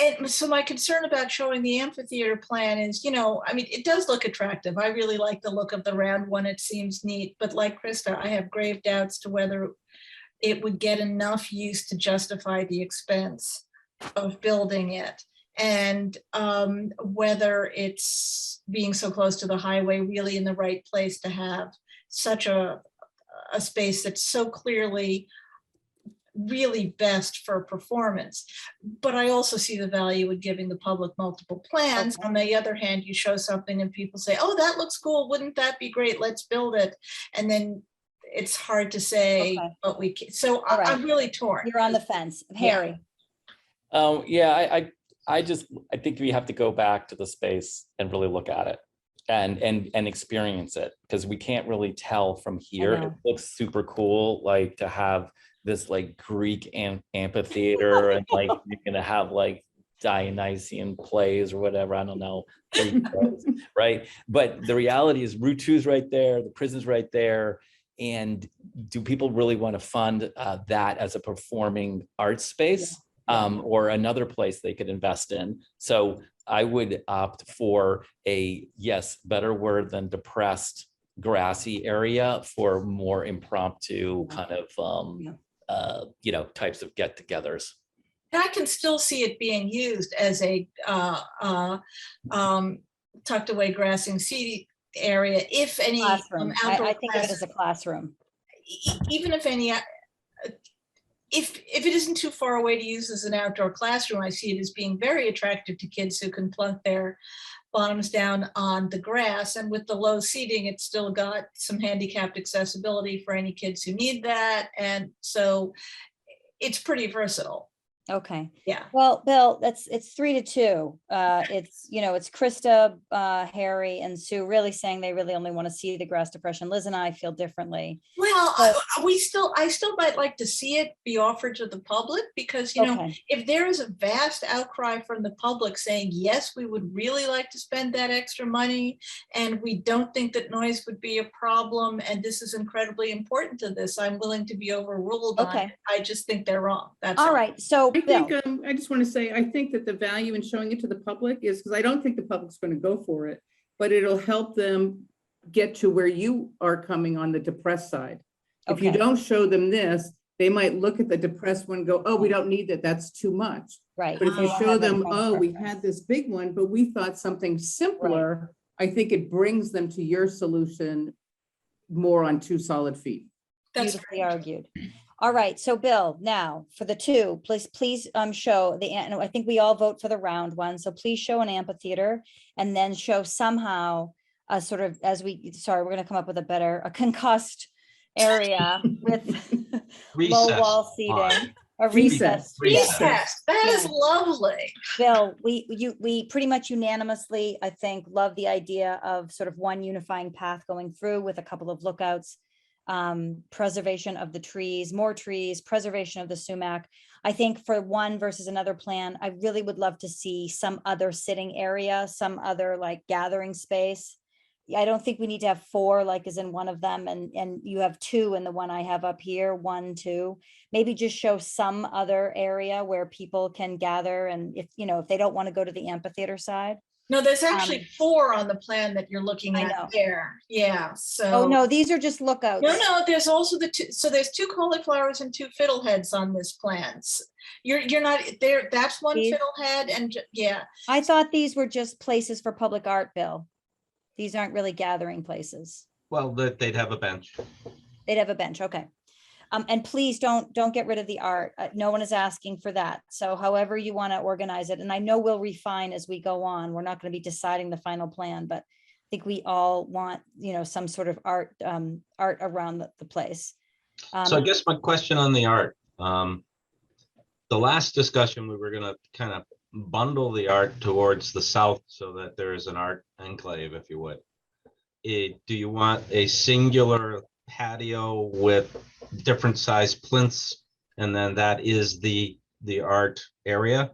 And so my concern about showing the amphitheater plan is, I mean, it does look attractive. I really like the look of the round one. It seems neat, but like Krista, I have grave doubts to whether it would get enough use to justify the expense of building it. And whether it's being so close to the highway really in the right place to have such a space that's so clearly really best for performance. But I also see the value in giving the public multiple plans. Okay. On the other hand, you show something and people say, oh, that looks cool. Wouldn't that be great? Let's build it. And then it's hard to say, Okay. but we can. So All right. I'm really torn. You're on the fence. Harry? Yeah, I think we have to go back to the space and really look at it and experience it, because we can't really tell from here. It know. looks super cool, like to have this like Greek amphitheater and like you're gonna have like Dionysian plays or whatever, I don't know, right? But the reality is Route 2 is right there, the prison's right there. And do people really want to fund that as a performing arts space? Or another place they could invest in? So I would opt for a, yes, better word than depressed, grassy area for more impromptu kind of types of get-togethers. And I can still see it being used as a tucked away grassing seating area, if any Classroom. outdoor I think of it class, as a classroom. even if any, if it isn't too far away to use as an outdoor classroom, I see it as being very attractive to kids who can plunk their bottoms down on the grass. And with the low seating, it's still got some handicapped accessibility for any kids who need that. And so it's pretty versatile. Okay. Yeah. Well, Bill, it's 3-2. It's Krista, Harry, and Sue really saying they really only want to see the grass depression. Liz and I feel differently. Well, But- I still might like to see it be offered to the public, because, Okay. if there is a vast outcry from the public saying, yes, we would really like to spend that extra money, and we don't think that noise would be a problem, and this is incredibly important to this, I'm willing to be overruled on Okay. it. I just think they're wrong. That's All right. So I Bill, think, I just want to say, I think that the value in showing it to the public is, because I don't think the public's going to go for it, but it'll help them get to where you are coming on the depressed side. If you Okay. don't show them this, they might look at the depressed one and go, oh, we don't need that, that's too much. right. But if you don't show have that them, frame oh, we reference. had this big one, but we thought something simpler, I think it brings them to your solution more on 2 solid feet. That's Beautifully argued. All right, so Bill, now for the 2, please show and I think we all vote for the round one, so please show an amphitheater and then show somehow a sort of, we're gonna come up with a concussed area with low Recess wall line. seating. A Recess. recess. Yeah. Yes, that is Yeah. lovely. Bill, we pretty much unanimously, I think, love the idea of sort of one unifying path going through with a couple of lookouts, preservation of the trees, more trees, preservation of the sumac. I think for one versus another plan, I really would love to see some other sitting area, some other like gathering space. I don't think we need to have 4 like is in one of them, and you have 2 in the one I have up here, 1, 2. Maybe just show some other area where people can gather, and if they don't want to go to the amphitheater side. No, there's actually 4 on the plan that you're looking I at know. there. Yeah, so. Oh, no, these are just lookouts. No, there's also the 2, so there's 2 cauliflowers and 2 fiddleheads on this plan. You're not there, that's one These? fiddlehead and, yeah. I thought these were just places for public art, Bill. These aren't really gathering places. Well, they'd have a bench. They'd have a bench, okay. And please don't get rid of the art. No one is asking for that. So however you want to organize it, and I know we'll refine as we go on. We're not going to be deciding the final plan, but I think we all want, some sort of art around the place. So I guess my question on the art, the last discussion, we were gonna kind of bundle the art towards the south so that there is an art enclave, if you would. Do you want a singular patio with different size plinths, and then that is the art area?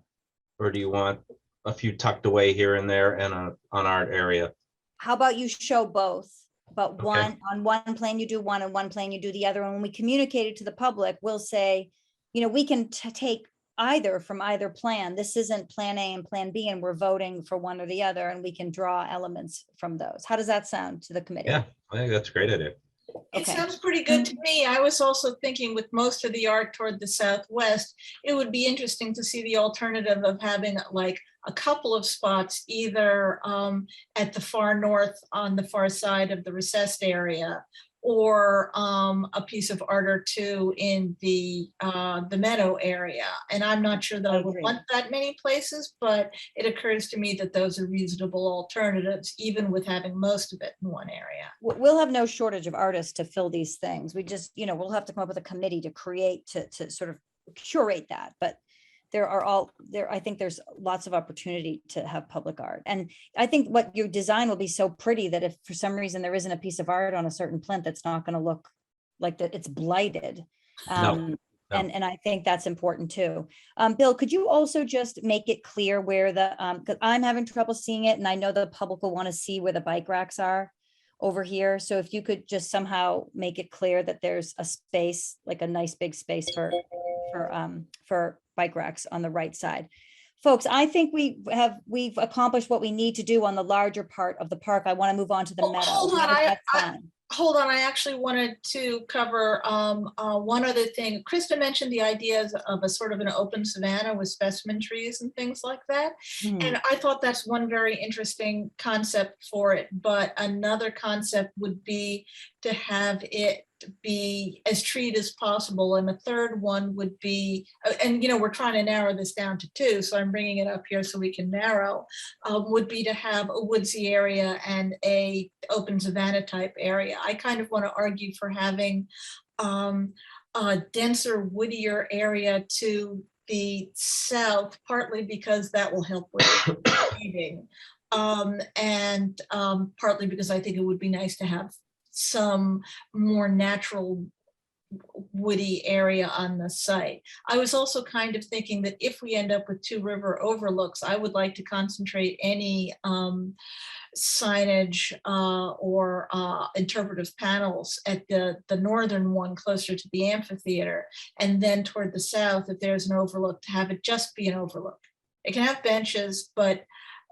Or do you want a few tucked away here and there and an art area? How about you show both? But Okay. one, on one plan you do one, and one plan you do the other. And when we communicate it to the public, we'll say, you know, we can take either from either plan. This isn't plan A and plan B, and we're voting for one or the other, and we can draw elements from those. How does that sound to the committee? Yeah, I think that's a great idea. It Okay. sounds pretty good to me. I was also thinking with most of the art toward the southwest, it would be interesting to see the alternative of having like a couple of spots either at the far north on the far side of the recessed area, or a piece of art or two in the meadow area. And I'm not sure that I would Agreed. want that many places, but it occurs to me that those are reasonable alternatives, even with having most of it in one area. We'll have no shortage of artists to fill these things. We just, you know, we'll have to come up with a committee to create, to sort of curate that. But I think there's lots of opportunity to have public art. And I think what your design will be so pretty that if for some reason there isn't a piece of art on a certain plinth, it's not going to look like that it's blighted. No. And I think that's important too. Bill, could you also just make it clear where because I'm having trouble seeing it, and I know the public will want to see where the bike racks are over here. So if you could just somehow make it clear that there's a space, like a nice big space for bike racks on the right side. Folks, I think we've accomplished what we need to do on the larger part of the park. I want to move on to the Oh, meadow. hold on, How does that sound? Hold on, I actually wanted to cover one other thing. Krista mentioned the ideas of a sort of an open savanna with specimen trees and things like that. Mhm. And I thought that's one very interesting concept for it. But another concept would be to have it be as treed as possible. And a third one would be, and you know, we're trying to narrow this down to two, so I'm bringing it up here so we can narrow, would be to have a woodsy area and a open savanna type area. I kind of want to argue for having a denser, woodier area to the south, partly because that will help with shading, and partly because I think it would be nice to have some more natural woody area on the site. I was also kind of thinking that if we end up with two river overlooks, I would like to concentrate any signage or interpretive panels at the northern one closer to the amphitheater, and then toward the south, if there's an overlook, to have it just be an overlook. It can have benches, but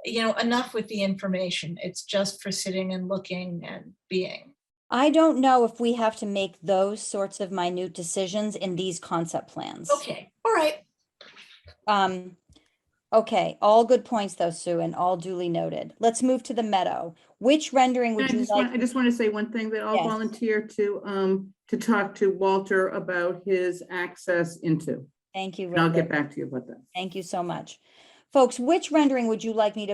you know, enough with the information. It's just for sitting and looking and being. I don't know if we have to make those sorts of minute decisions in these concept plans. Okay, all right. Okay, all good points though, Sue, and all duly noted. Let's move to the meadow. Which rendering would you like? I just want to say one thing, that I'll Yes. volunteer to talk to Walter about his access into. Thank you. And I'll Rhonda. get back to you about that. Thank you so much. Folks, which rendering would you like me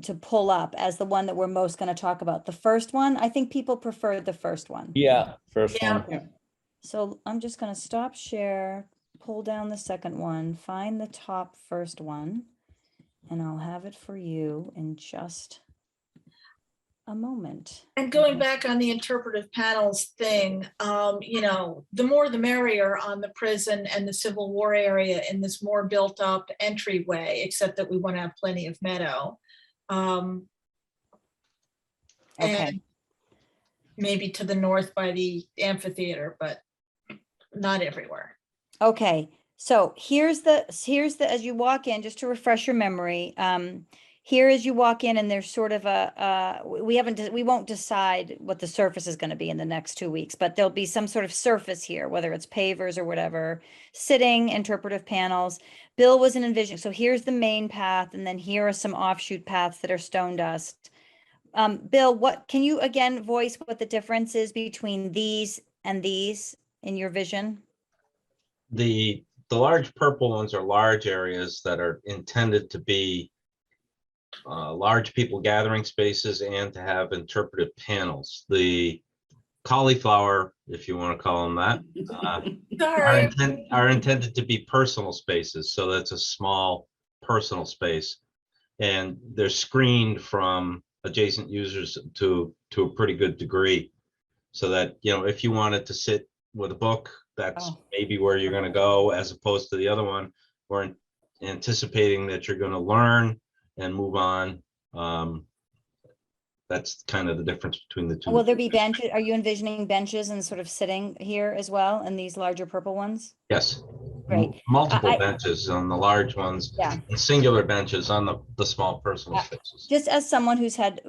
to pull up as the one that we're most going to talk about? The first one? I think people prefer the first one. Yeah, first Yeah. one. So I'm just going to stop share, pull down the second one, find the top first one, and I'll have it for you in just a moment. And going back on the interpretive panels thing, you know, the more the merrier on the prison and the Civil War area in this more built up entryway, except that we want to have plenty of meadow. Okay. And maybe to the north by the amphitheater, but not everywhere. Okay. So here's the, as you walk in, just to refresh your memory, here as you walk in, and there's sort of we won't decide what the surface is going to be in the next 2 weeks, but there'll be some sort of surface here, whether it's pavers or whatever, sitting, interpretive panels. Bill was envisioning, so here's the main path, and then here are some offshoot paths that are stone dust. Bill, what can you again voice what the difference is between these and these in your vision? The large purple ones are large areas that are intended to be large people gathering spaces and to have interpretive panels. The cauliflower, if you want to call them that, are intended to be personal spaces. So that's a small personal space, and they're screened from adjacent users to a pretty good degree. So that, if you wanted to sit with a book, that's Oh. maybe where you're gonna go, as opposed to the other one. We're anticipating that you're gonna learn and move on. That's kind of the difference between the two. Will there be benches? Are you envisioning benches and sort of sitting here as well in these larger purple ones? Yes. Great. Multiple benches on the large ones. Yeah. And singular benches on the small personal spaces. Just as someone who's had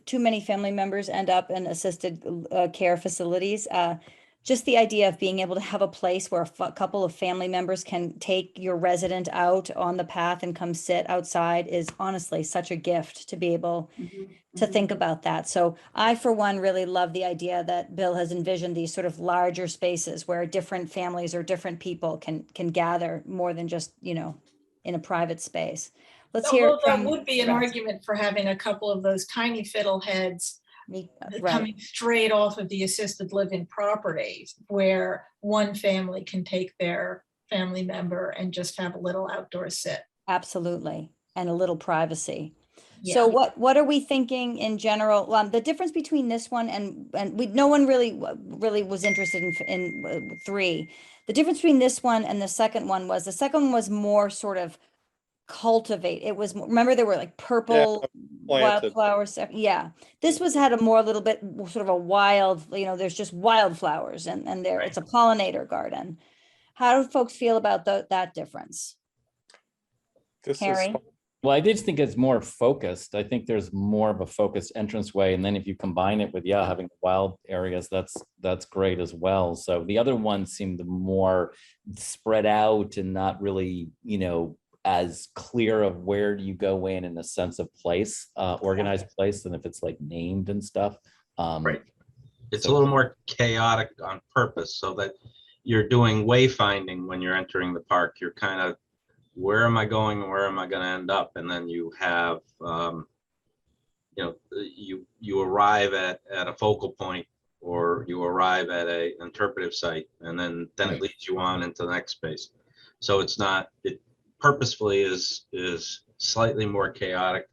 too many family members end up in assisted care facilities, just the idea of being able to have a place where a couple of family members can take your resident out on the path and come sit outside is honestly such a gift to be able to think about that. So I, for one, really love the idea that Bill has envisioned these sort of larger spaces where different families or different people can gather more than just, in a private space. Let's hear Although there from would be an the rest. argument for having a couple of those tiny fiddleheads Right. coming straight off of the assisted living properties where one family can take their family member and just have a little outdoor sit. Absolutely. And a little privacy. Yeah. So what are we thinking in general? The difference between this one and no one really was interested in 3. The difference between this one and the second one was more sort of cultivate. It was, remember, there were like purple planted. wildflowers. Yeah. This was had a more, little bit sort of a wild, there's just wildflowers and there, it's a pollinator garden. How do folks feel about that difference? This is Harry? Well, I just think it's more focused. I think there's more of a focused entranceway. And then if you combine it with, having wild areas, that's great as well. So the other ones seemed more spread out and not really, as clear of where do you go in a sense of place, organized place, than if it's like named and stuff. Right. It's a little more chaotic on purpose so that you're doing wayfinding when you're entering the park. You're kind of, where am I going and where am I going to end up? And then you have, you arrive at a focal point, or you arrive at a interpretive site, and then it leads you on into the next space. So it's not, it purposefully is slightly more chaotic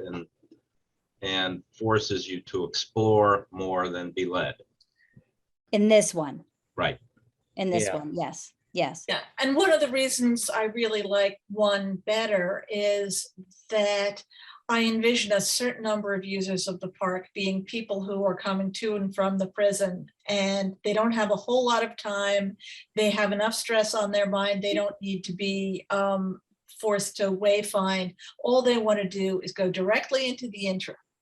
and forces you to explore more than be led. In this one. Right. In this one, yes. Yes. Yeah, and one of the reasons I really like 1 better is that I envision a certain number of users of the park being people who are coming to and from the prison, and they don't have a whole lot of time. They have enough stress on their mind. They don't need to be forced to wayfind. All they want to do is go directly into the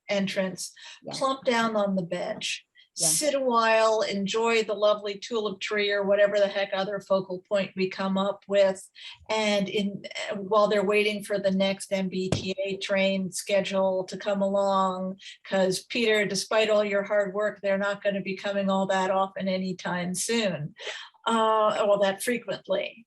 entrance, plump down on the bench, sit a while, enjoy the lovely tulip tree or whatever the heck other focal point we come up with. And while they're waiting for the next MBTA train schedule to come along, because Peter, despite all your hard work, they're not going to be coming all that often anytime soon, or that frequently.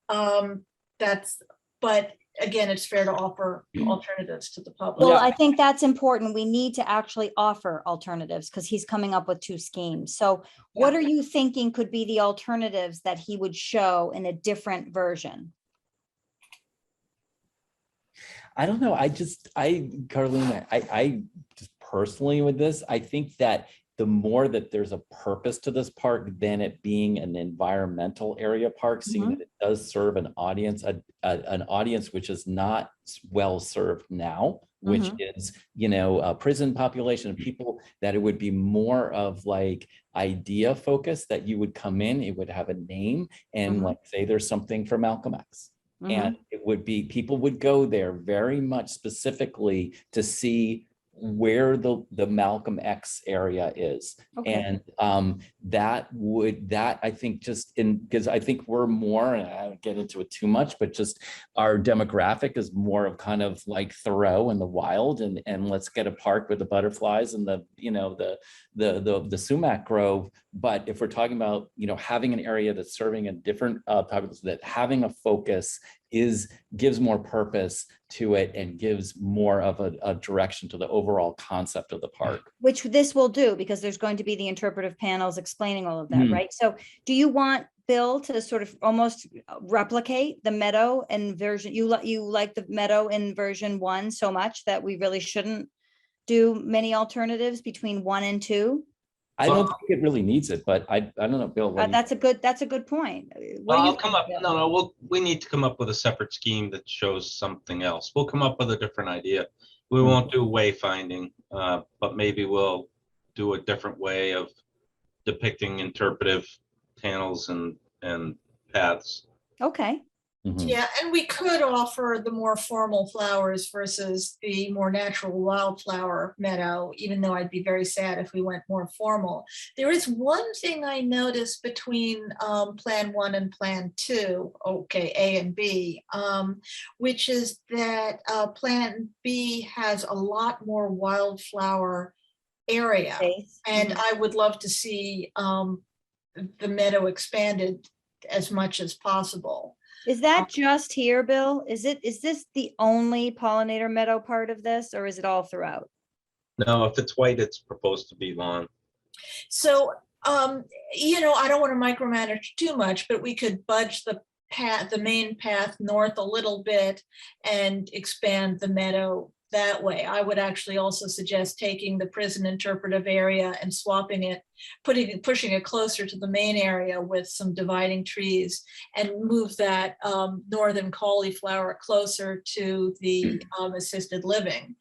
But again, it's fair to offer alternatives to the public. Well, I think that's important. We need to actually offer alternatives because he's coming up with 2 schemes. So what are you thinking could be the alternatives that he would show in a different version? I don't know. Carlene, I just personally with this, I think that the more that there's a purpose to this park than it being an environmental area park, seeing that it does serve an audience, an audience which is not well served now, which is, a prison population of people, that it would be more of like idea focus, that you would come in, it would have a name, and like say there's something for Malcolm X. And it would be, people would go there very much specifically to see where the Malcolm X area is. And that I think because I think we're more, and I don't get into it too much, but just our demographic is more of kind of like Thoreau and the wild, and let's get a park with the butterflies and the sumac grove. But if we're talking about, having an area that's serving a different population, that having a focus gives more purpose to it and gives more of a direction to the overall concept of the park. Which this will do, because there's going to be the interpretive panels explaining all of that, right? So do you want Bill to sort of almost replicate the meadow in version, you like the meadow in version 1 so much that we really shouldn't do many alternatives between 1 and 2? I don't Well- think it really needs it, but I don't know, Bill. what do you That's a good point. What do Well, you I'll come think, up, Bill? no, we need to come up with a separate scheme that shows something else. We'll come up with a different idea. We won't do wayfinding, but maybe we'll do a different way of depicting interpretive panels and paths. Okay, Mhm. Yeah, and we could offer the more formal flowers versus the more natural wildflower meadow, even though I'd be very sad if we went more formal. There is one thing I noticed between Plan 1 and Plan 2, okay, A and B, which is that Plan B has a lot more wildflower area. Space. And Mhm. I would love to see the meadow expanded as much as possible. Is that just here, Bill? Is this the only pollinator meadow part of this, or is it all throughout? No, if it's white, it's proposed to be lawn. So, I don't want to micromanage too much, but we could budge the path, the main path north a little bit and expand the meadow that way. I would actually also suggest taking the prison interpretive area and swapping it, pushing it closer to the main area with some dividing trees and move that northern cauliflower closer to the assisted living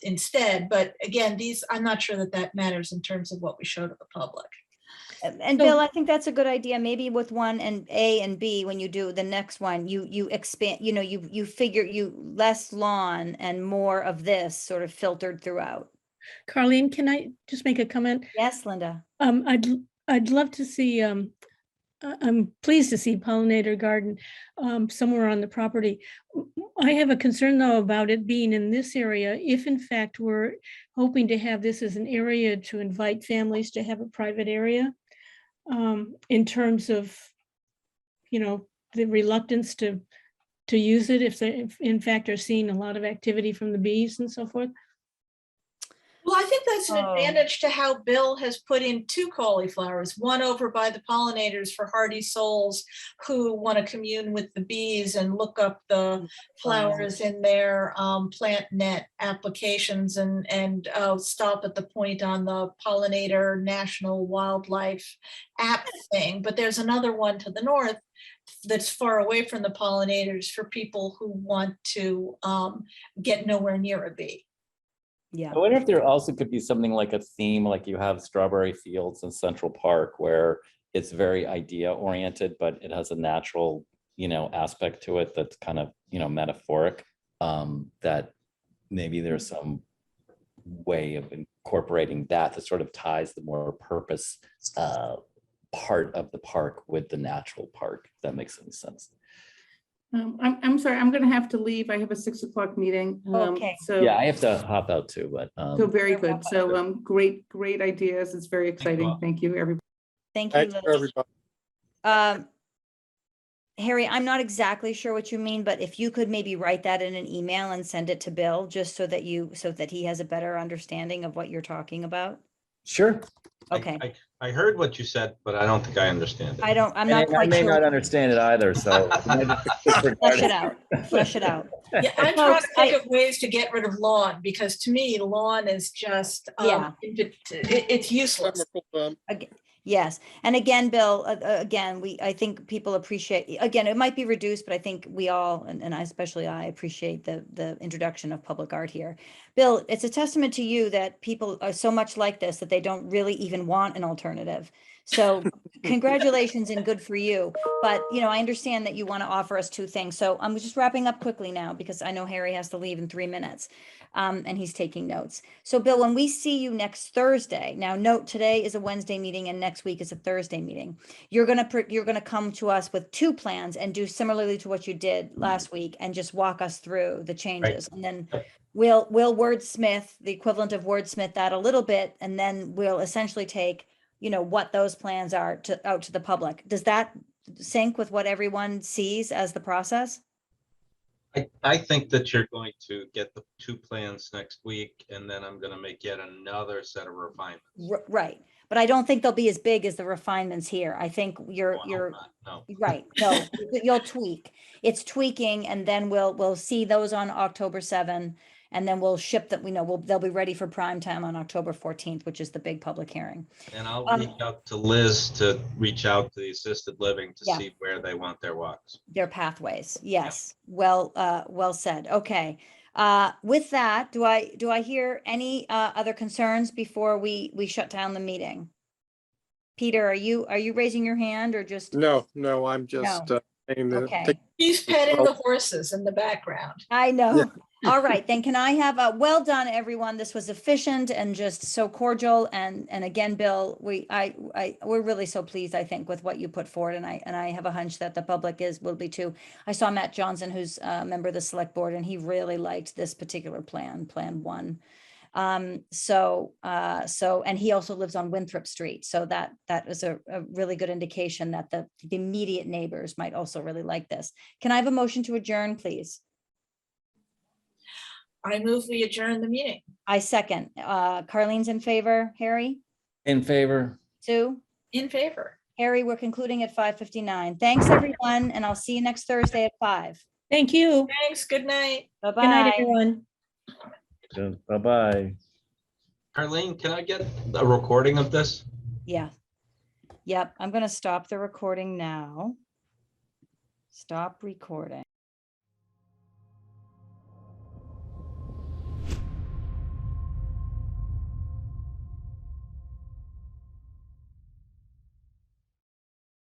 instead. But again, I'm not sure that matters in terms of what we show to the public. And So- Bill, I think that's a good idea. Maybe with one and A and B, when you do the next one, you expand, you figure less lawn and more of this sort of filtered throughout. Carleen, can I just make a comment? Yes, Linda. I'd love to see, I'm pleased to see pollinator garden somewhere on the property. I have a concern though about it being in this area. If in fact we're hoping to have this as an area to invite families to have a private area, in terms of, the reluctance to use it if they in fact are seeing a lot of activity from the bees and so forth. Well, I think that's an Oh. advantage to how Bill has put in two cauliflowers, one over by the pollinators for hardy souls who want to commune with the bees and look up the flowers in their plant net applications and stop at the point on the Pollinator National Wildlife app thing. But there's another one to the north that's far away from the pollinators for people who want to get nowhere near a bee. Yeah. I wonder if there also could be something like a theme, like you have Strawberry Fields in Central Park, where it's very idea oriented, but it has a natural, aspect to it that's kind of, metaphoric. That maybe there's some way of incorporating that sort of ties the more purpose part of the park with the natural park. If that makes any sense. I'm sorry, I'm gonna have to leave. I have a 6 o'clock meeting. Okay. So, Yeah, I have to hop out too, but so very You're good. welcome. So, great ideas. It's very exciting. all. Thank you, everybody. Thank you, Thanks, Linda. everybody. Harry, I'm not exactly sure what you mean, but if you could maybe write that in an email and send it to Bill, just so that he has a better understanding of what you're talking about. sure. Okay, I heard what you said, but I don't think I understand it. I'm not I quite may not sure. understand it either, so. Flesh it out, flesh it out. Yeah, I'm trying to Folks, think of ways to get rid of lawn, because to me, lawn is just, Yeah. it's useless. Chemical dump. Yes, and again, Bill, again, I think people appreciate, again, it might be reduced, but I think we all, and especially I appreciate the introduction of public art here. Bill, it's a testament to you that people are so much like this that they don't really even want an alternative. So congratulations and good for you. But, I understand that you want to offer us two things. So I'm just wrapping up quickly now because I know Harry has to leave in 3 minutes. And he's taking notes. So Bill, when we see you next Thursday, now note today is a Wednesday meeting and next week is a Thursday meeting. You're gonna come to us with two plans and do similarly to what you did last week and just walk us through the changes. And then we'll wordsmith, the equivalent of wordsmith that a little bit, and then we'll essentially take, what those plans are out to the public. Does that sync with what everyone sees as the process? I think that you're going to get the two plans next week, and then I'm gonna make yet another set of refinements. Right, but I don't think they'll be as big as the refinements here. I think you're No. right. No, you'll tweak. It's tweaking, and then we'll see those on October 7, And then we'll ship them, they'll be ready for prime time on October 14th, which is the big public hearing. And I'll reach out to Liz to reach out to the assisted living to Yeah. see where they want their walks. Their pathways. Yes. Well said. Okay. With that, do I hear any other concerns before we shut down the meeting? Peter, are you raising your hand or just? No, I'm just saying that. Okay. He's petting the horses in the background. I know. Yeah. All right, then can I have a well done, everyone? This was efficient and just so cordial. And again, Bill, we're really so pleased, I think, with what you put forward. And I have a hunch that the public will be too. I saw Matt Johnson, who's a member of the select board, and he really liked this particular plan 1. And he also lives on Winthrop Street. So that is a really good indication that the immediate neighbors might also really like this. Can I have a motion to adjourn, please? I move we adjourn the meeting. I second. Carlene's in favor. Harry? In favor. Sue? In favor. Harry, we're concluding at 5:59. Thanks, everyone, and I'll see you next Thursday at 5. Thank you. Thanks. Good night. Good night, Bye-bye. everyone. Bye-bye. Arlene, can I get a recording of this? Yeah. Yep, I'm gonna stop the recording now. Stop recording.